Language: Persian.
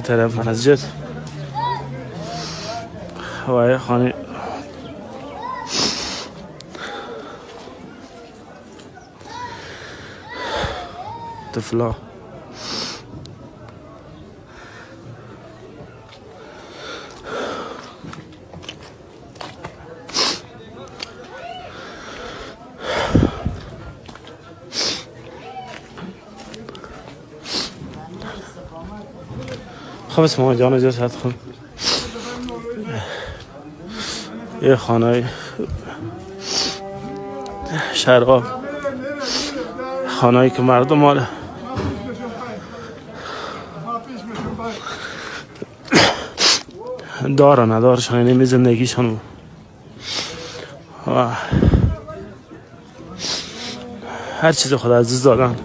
طرف مسجد و خانه طفلا. خب اسم جان اجازت خون یه خانه شراب، خانه‌ای که مردم آره داره ندارشان، یعنی زندگیشان و هر چیز خود عزیز دادن.